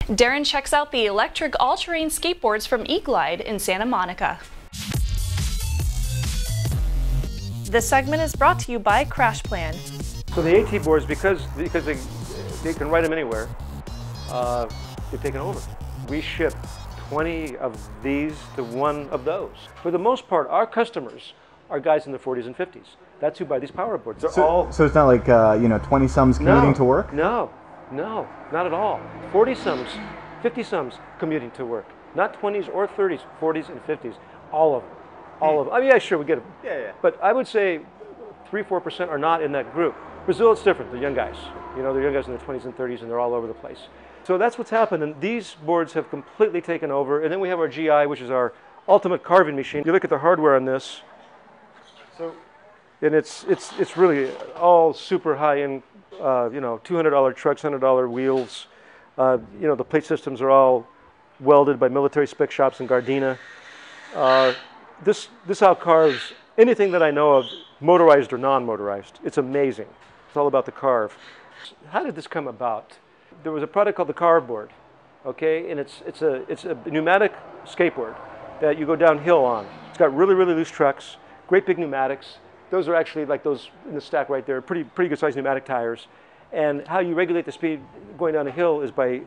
Darren checks out the electric all-terrain skateboards from eGlide in Santa Monica. This segment is brought to you by Crash Plan. So the AT boards, because they can ride them anywhere, they've taken over. We ship 20 of these to 1 of those. For the most part, our customers are guys in their 40s and 50s. That's who buy these power boards. They're all. So it's not like 20-sums commuting to work? No, not at all. 40-sums, 50-sums commuting to work. Not 20s or 30s, 40s and 50s. All of them. All of them. I mean, yeah, sure, we get them. Yeah. But I would say 3-4% are not in that group. Brazil, it's different. They're young guys. You know, they're young guys in their 20s and 30s, and they're all over the place. So that's what's happened, and these boards have completely taken over. And then we have our GI, which is our ultimate carving machine. You look at the hardware on this, and it's really all super high-end, $200 trucks, $100 wheels. The plate systems are all welded by military spec shops in Gardena. This outcarves anything that I know of, motorized or non-motorized. It's amazing. It's all about the carve. How did this come about? There was a product called the Carve board, okay, and it's a pneumatic skateboard that you go downhill on. It's got really loose trucks, great big pneumatics. Those are actually like those in the stack right there, pretty good sized pneumatic tires. And how you regulate the speed going down a hill is by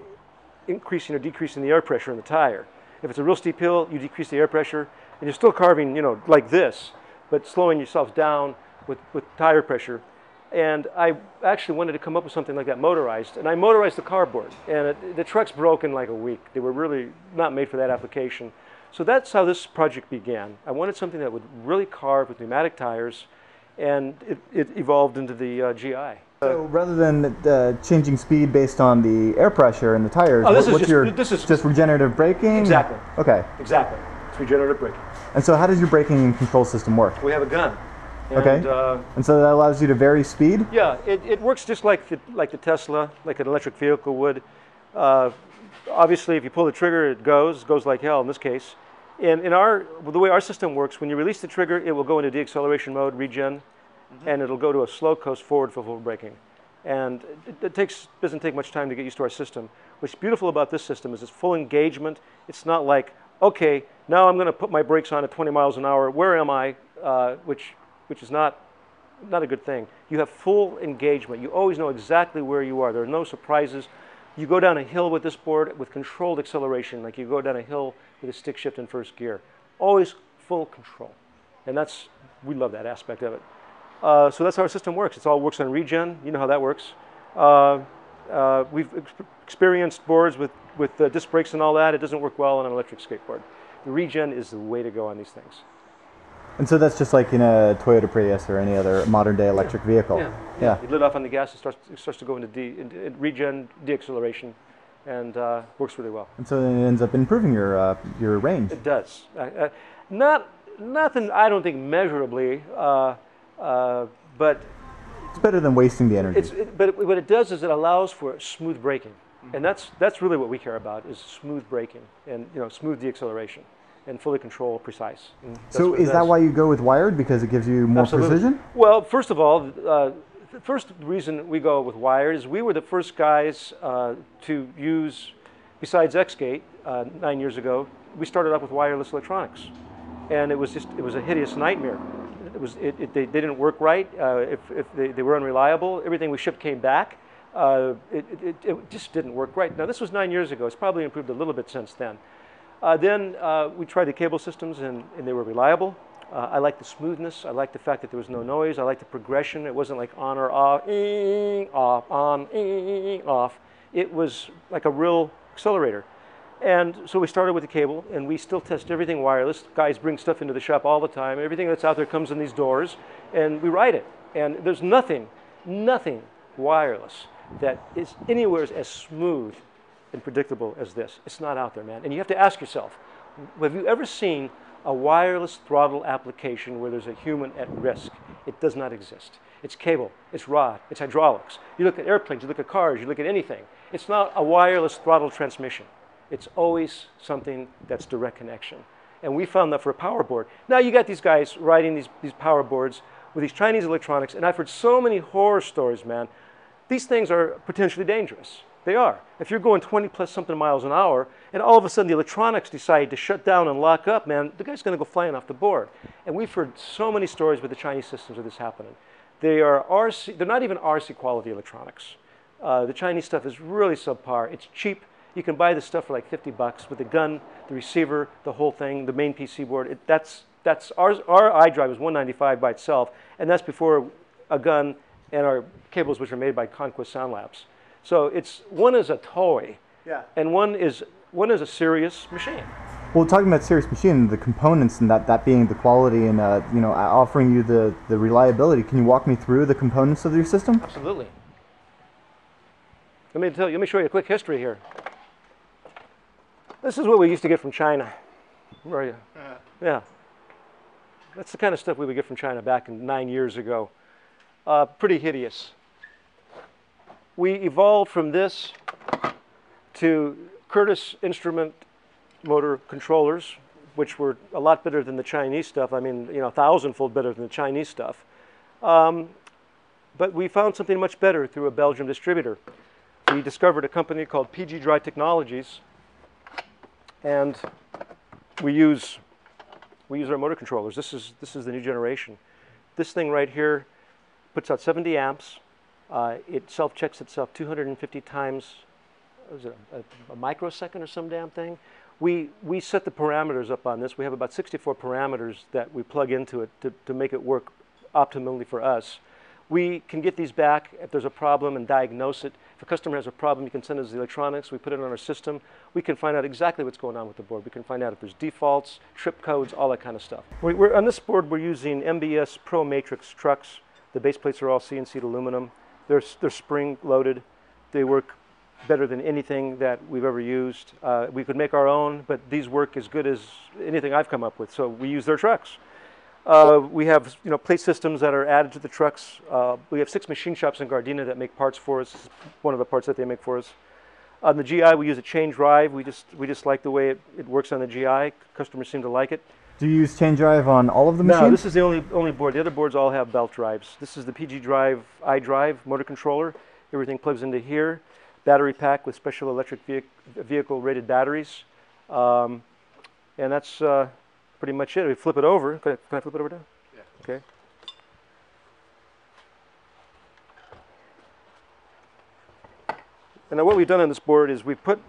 increasing or decreasing the air pressure in the tire. If it's a real steep hill, you decrease the air pressure, and you're still carving, like this, but slowing yourself down with tire pressure. And I actually wanted to come up with something like that motorized, and I motorized the carve board. And the trucks broke in like a week. They were really not made for that application. So that's how this project began. I wanted something that would really carve with pneumatic tires, and it evolved into the GI. So rather than changing speed based on the air pressure and the tires, this is just regenerative braking? Exactly. Okay. Exactly. It's regenerative braking. And so how does your braking control system work? We have a gun. And, okay. And so that allows you to vary speed? Yeah, it works just like the Tesla, like an electric vehicle would. Obviously, if you pull the trigger, it goes like hell in this case. And the way our system works, when you release the trigger, it will go into deacceleration mode, regen, and it'll go to a slow coast forward for full braking. And it doesn't take much time to get used to our system. What's beautiful about this system is it's full engagement. It's not like, okay, now I'm going to put my brakes on at 20 miles an hour. Where am I? Which is not a good thing. You have full engagement. You always know exactly where you are. There are no surprises. You go down a hill with this board with controlled acceleration, like you go down a hill with a stick shift in first gear. Always full control. And we love that aspect of it. So that's how our system works. It all works on regen. You know how that works. We've experienced boards with disc brakes and all that. It doesn't work well on an electric skateboard. The regen is the way to go on these things. And so that's just like in a Toyota Prius or any other modern-day electric vehicle. Yeah. You let off on the gas, it starts to go into regen, deacceleration, and works really well. And so it ends up improving your range. It does. Nothing, I don't think, measurably, but it's better than wasting the energy. But what it does is it allows for smooth braking, and that's really what we care about, is smooth braking and smooth deacceleration. And fully control, precise. So is that why you go with wired? Because it gives you more precision? Well, first of all, the first reason we go with wired is we were the first guys to use, besides Xskate 9 years ago, we started off with wireless electronics. And it was a hideous nightmare. They didn't work right. If they were unreliable, everything we shipped came back. It just didn't work right. Now, this was 9 years ago. It's probably improved a little bit since then. Then we tried the cable systems, and they were reliable. I liked the smoothness. I liked the fact that there was no noise. I liked the progression. It wasn't like on or off, off, on, off. It was like a real accelerator. And so we started with the cable, and we still test everything wireless. Guys bring stuff into the shop all the time. Everything that's out there comes in these doors, and we ride it. And there's nothing wireless that is anywhere as smooth and predictable as this. It's not out there, man. And you have to ask yourself, have you ever seen a wireless throttle application where there's a human at risk? It does not exist. It's cable, it's rod, it's hydraulics. You look at airplanes, you look at cars, you look at anything. It's not a wireless throttle transmission. It's always something that's direct connection. And we found that for a power board. Now you got these guys riding these power boards with these Chinese electronics, and I've heard so many horror stories, man. These things are potentially dangerous. They are. If you're going 20 plus something miles an hour, and all of a sudden the electronics decide to shut down and lock up, man, the guy's going to go flying off the board. And we've heard so many stories with the Chinese systems of this happening. They are RC, they're not even RC quality electronics. The Chinese stuff is really subpar. It's cheap. You can buy this stuff for like 50 bucks with the gun, the receiver, the whole thing, the main PC board. Our iDrive is $195 by itself, and that's before a gun and our cables, which are made by Conquest Sound Labs. So one is a toy, yeah, and one is a serious machine. Well, talking about serious machine, the components and that being the quality and you know, offering you the reliability. Can you walk me through the components of your system? Absolutely. Let me show you a quick history here. This is what we used to get from China. Where are you? Yeah. That's the kind of stuff we would get from China back 9 years ago. Pretty hideous. We evolved from this to Curtis instrument motor controllers, which were a lot better than the Chinese stuff. I mean, you know, 1,000-fold better than the Chinese stuff. But we found something much better through a Belgian distributor. We discovered a company called PG Dry Technologies, and we use our motor controllers. This is the new generation. This thing right here puts out 70 amps. It self-checks itself 250 times, what is it, a microsecond or some damn thing? We set the parameters up on this. We have about 64 parameters that we plug into it to make it work optimally for us. We can get these back if there's a problem and diagnose it. If a customer has a problem, you can send us the electronics. We put it on our system. We can find out exactly what's going on with the board. We can find out if there's defaults, trip codes, all that kind of stuff. On this board, we're using MBS Pro Matrix trucks. The base plates are all CNC'd aluminum. They're spring-loaded. They work better than anything that we've ever used. We could make our own, but these work as good as anything I've come up with, so we use their trucks. We have plate systems that are added to the trucks. We have 6 machine shops in Gardena that make parts for us. This is one of the parts that they make for us. On the GI, we use a chain drive. We just like the way it works on the GI. Customers seem to like it. Do you use chain drive on all of the machines? No, this is the only board. The other boards all have belt drives. This is the PG Drive iDrive motor controller. Everything plugs into here. Battery pack with special electric vehicle rated batteries. And that's pretty much it. We flip it over. Can I flip it over now? Yeah. Okay. And now what we've done on this board is we put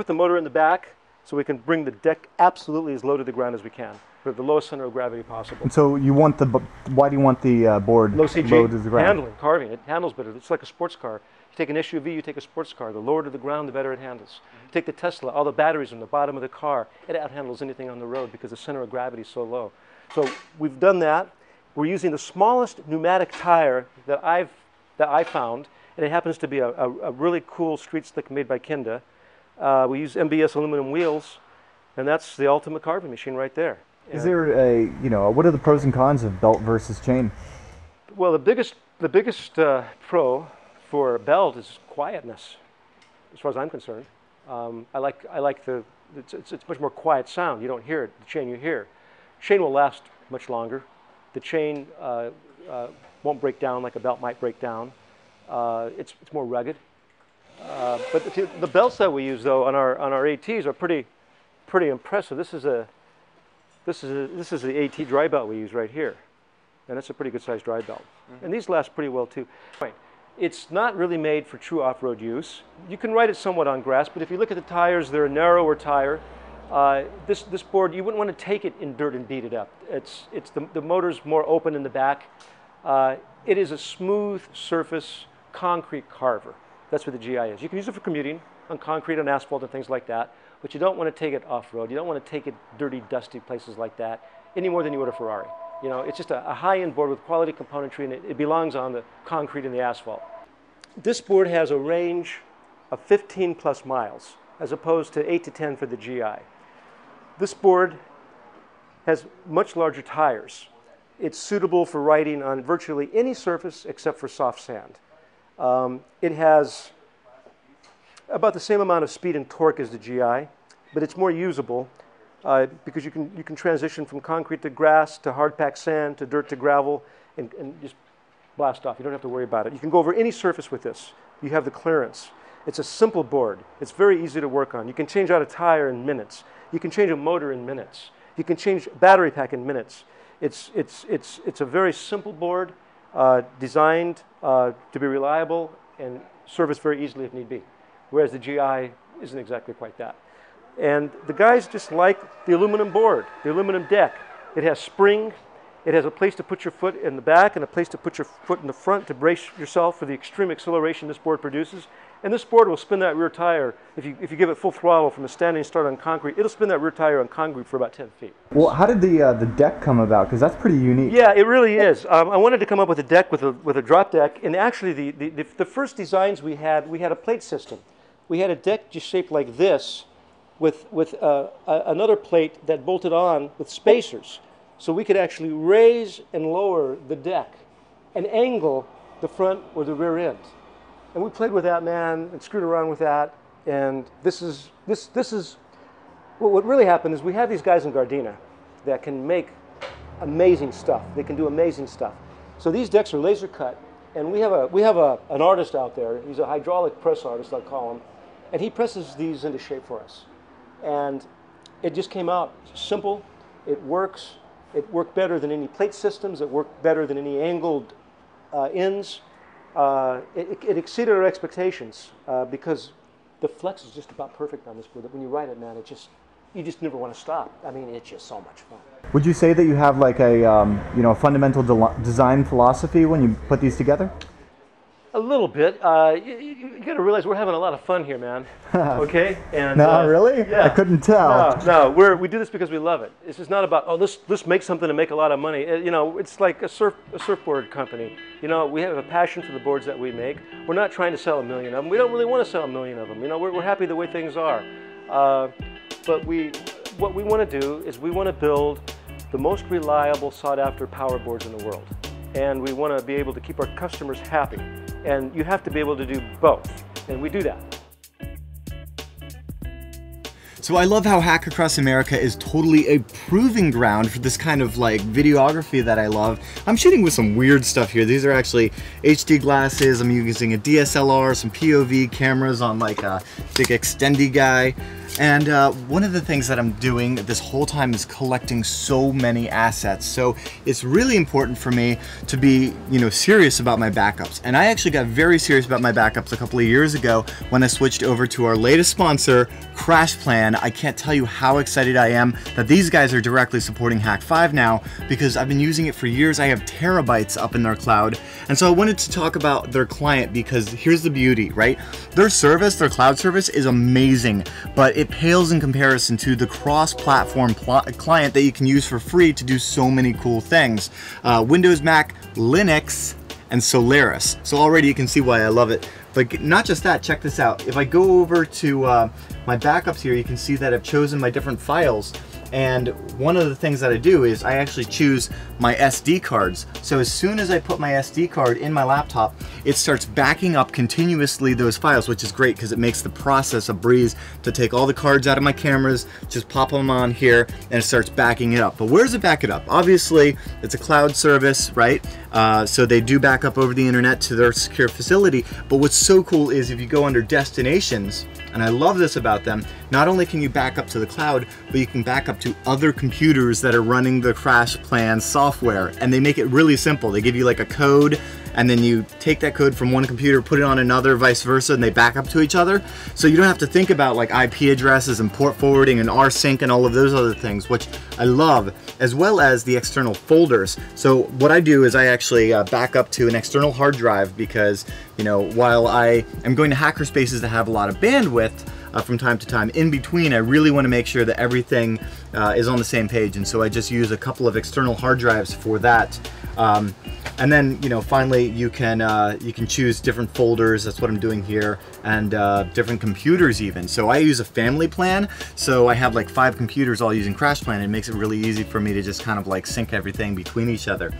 the motor in the back so we can bring the deck absolutely as low to the ground as we can, for the lowest center of gravity possible. And so you want why do you want the board low CG, low to the ground? Handling, carving. It handles better. It's like a sports car. You take an SUV, you take a sports car. The lower to the ground, the better it handles. You take the Tesla, all the batteries in the bottom of the car. It outhandles anything on the road because the center of gravity is so low. So we've done that. We're using the smallest pneumatic tire that I found, and it happens to be a really cool street slick made by Kinda. We use MBS aluminum wheels, and that's the ultimate carving machine right there. Is there what are the pros and cons of belt versus chain? Well, the biggest pro for belt is quietness, as far as I'm concerned. I like it's much more quiet sound. You don't hear it. The chain you hear. Chain will last much longer. The chain won't break down like a belt might break down. It's more rugged. But the belts that we use though on our ATs are pretty impressive. This is the AT dry belt we use right here, and it's a pretty good sized dry belt. Mm-hmm. And these last pretty well too. It's not really made for true off-road use. You can ride it somewhat on grass, but if you look at the tires, they're a narrower tire. This board, you wouldn't want to take it in dirt and beat it up. The motor's more open in the back. It is a smooth surface concrete carver. That's what the GI is. You can use it for commuting on concrete, on asphalt, and things like that, but you don't want to take it off-road. You don't want to take it dirty, dusty places like that any more than you would a Ferrari. It's just a high-end board with quality componentry, and it belongs on the concrete and the asphalt. This board has a range of 15 plus miles, as opposed to 8 to 10 for the GI. This board has much larger tires. It's suitable for riding on virtually any surface except for soft sand. It has about the same amount of speed and torque as the GI, but it's more usable because you can transition from concrete to grass to hard packed sand to dirt to gravel and just blast off. You don't have to worry about it. You can go over any surface with this. You have the clearance. It's a simple board. It's very easy to work on. You can change out a tire in minutes. You can change a motor in minutes. You can change a battery pack in minutes. It's a very simple board, designed to be reliable and service very easily if need be, whereas the GI isn't exactly quite that. And the guys just like the aluminum board, the aluminum deck. It has spring. It has a place to put your foot in the back and a place to put your foot in the front to brace yourself for the extreme acceleration this board produces. And this board will spin that rear tire, if you give it full throttle from a standing start on concrete, it'll spin that rear tire on concrete for about 10 feet. Well, how did the deck come about? Because that's pretty unique. Yeah, it really is. I wanted to come up with a deck with a drop deck, and actually the first designs we had a plate system. We had a deck just shaped like this with another plate that bolted on with spacers. So we could actually raise and lower the deck and angle the front or the rear end. And we played with that, man, and screwed around with that. And this is what really happened is we have these guys in Gardena that can make amazing stuff. They can do amazing stuff. So these decks are laser cut, and we have an artist out there. He's a hydraulic press artist, I'll call him, and he presses these into shape for us. And it just came out simple. It works. It worked better than any plate systems. It worked better than any angled ends. It exceeded our expectations because the flex is just about perfect on this board. When you ride it, man, you just never want to stop. I mean, it's just so much fun. Would you say that you have like a fundamental design philosophy when you put these together? A little bit. You got to realize we're having a lot of fun here, man. Okay? And, no, really? Yeah. I couldn't tell. No, we do this because we love it. This is not about, oh, let's make something to make a lot of money. You know, it's like a surfboard company. You know, we have a passion for the boards that we make. We're not trying to sell 1 million of them. We don't really want to sell 1 million of them. You know, we're happy the way things are. But what we want to do is we want to build the most reliable, sought-after power boards in the world. And we want to be able to keep our customers happy. And you have to be able to do both, and we do that. So I love how Hack Across America is totally a proving ground for this kind of like videography that I love. I'm shooting with some weird stuff here. These are actually HD glasses. I'm using a DSLR, some POV cameras on like a big extendy guy. And one of the things that I'm doing this whole time is collecting so many assets. So it's really important for me to be, serious about my backups. And I actually got very serious about my backups a couple of years ago when I switched over to our latest sponsor, CrashPlan. I can't tell you how excited I am that these guys are directly supporting Hak5 now, because I've been using it for years. I have terabytes up in their cloud. And so I wanted to talk about their client, because here's the beauty, right? Their service, their cloud service is amazing, but it pales in comparison to the cross-platform client that you can use for free to do so many cool things. Windows, Mac, Linux, and Solaris. So already you can see why I love it. But not just that, check this out. If I go over to my backups here, you can see that I've chosen my different files. And one of the things that I do is I actually choose my SD cards. So as soon as I put my SD card in my laptop, it starts backing up continuously those files, which is great because it makes the process a breeze to take all the cards out of my cameras, just pop them on here, and it starts backing it up. But where does it back it up? Obviously, it's a cloud service, right? So they do back up over the internet to their secure facility. But what's so cool is if you go under destinations, and I love this about them, not only can you back up to the cloud, but you can back up to other computers that are running the CrashPlan software. And they make it really simple. They give you like a code, and then you take that code from one computer, put it on another, vice versa, and they back up to each other. So you don't have to think about like IP addresses and port forwarding and rsync and all of those other things, which I love, as well as the external folders. So what I do is I actually back up to an external hard drive because, while I am going to hackerspaces that have a lot of bandwidth, from time to time, in between, I really want to make sure that everything is on the same page, and so I just use a couple of external hard drives for that. And then, finally, you can choose different folders. That's what I'm doing here, and different computers even. So I use a family plan. So I have like 5 computers all using CrashPlan. It makes it really easy for me to just kind of like sync everything between each other.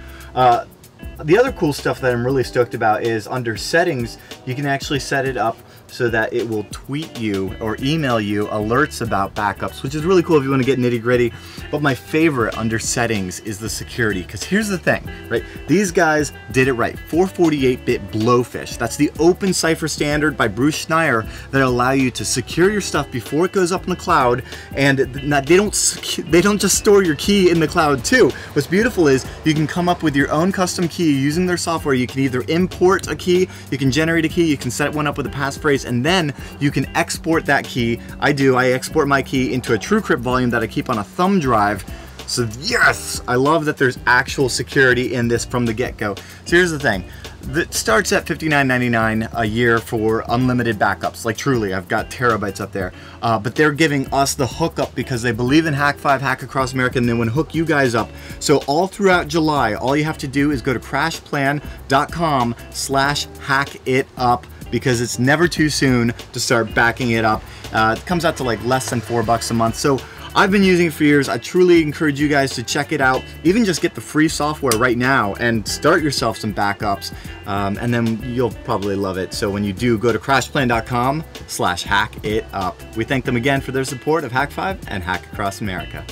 The other cool stuff that I'm really stoked about is under settings, you can actually set it up so that it will tweet you or email you alerts about backups, which is really cool if you want to get nitty gritty. But my favorite under settings is the security, because here's the thing, right? These guys did it right. 448-bit blowfish. That's the open cipher standard by Bruce Schneier that allow you to secure your stuff before it goes up in the cloud, and they don't just store your key in the cloud too. What's beautiful is you can come up with your own custom key using their software. You can either import a key, you can generate a key, you can set one up with a passphrase, and then you can export that key. I export my key into a TrueCrypt volume that I keep on a thumb drive. So yes, I love that there's actual security in this from the get-go. So here's the thing. That starts at $59.99 a year for unlimited backups. Like truly, I've got terabytes up there. But they're giving us the hookup because they believe in Hak5, Hack Across America, and they want to hook you guys up. So all throughout July, all you have to do is go to crashplan.com/hackitup, because it's never too soon to start backing it up. It comes out to like less than $4 a month. So I've been using it for years. I truly encourage you guys to check it out. Even just get the free software right now and start yourself some backups, and then you'll probably love it. So when you do, go to crashplan.com/hackitup. We thank them again for their support of Hak5 and Hack Across America.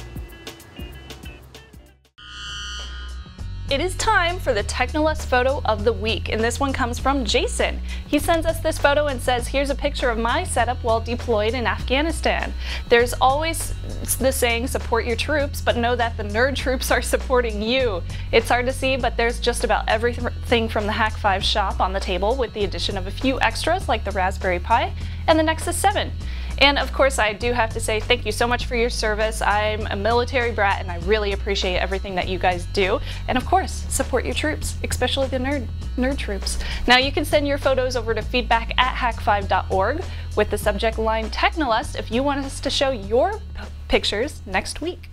It is time for the Technolust photo of the week, and this one comes from Jason. He sends us this photo and says, here's a picture of my setup while deployed in Afghanistan. There's always the saying, support your troops, but know that the nerd troops are supporting you. It's hard to see, but there's just about everything from the Hak5 shop on the table, with the addition of a few extras like the Raspberry Pi and the Nexus 7. And of course, I do have to say thank you so much for your service. I'm a military brat and I really appreciate everything that you guys do. And of course, support your troops, especially the nerd troops. Now you can send your photos over to feedback@hak5.org with the subject line Technolust if you want us to show your pictures next week.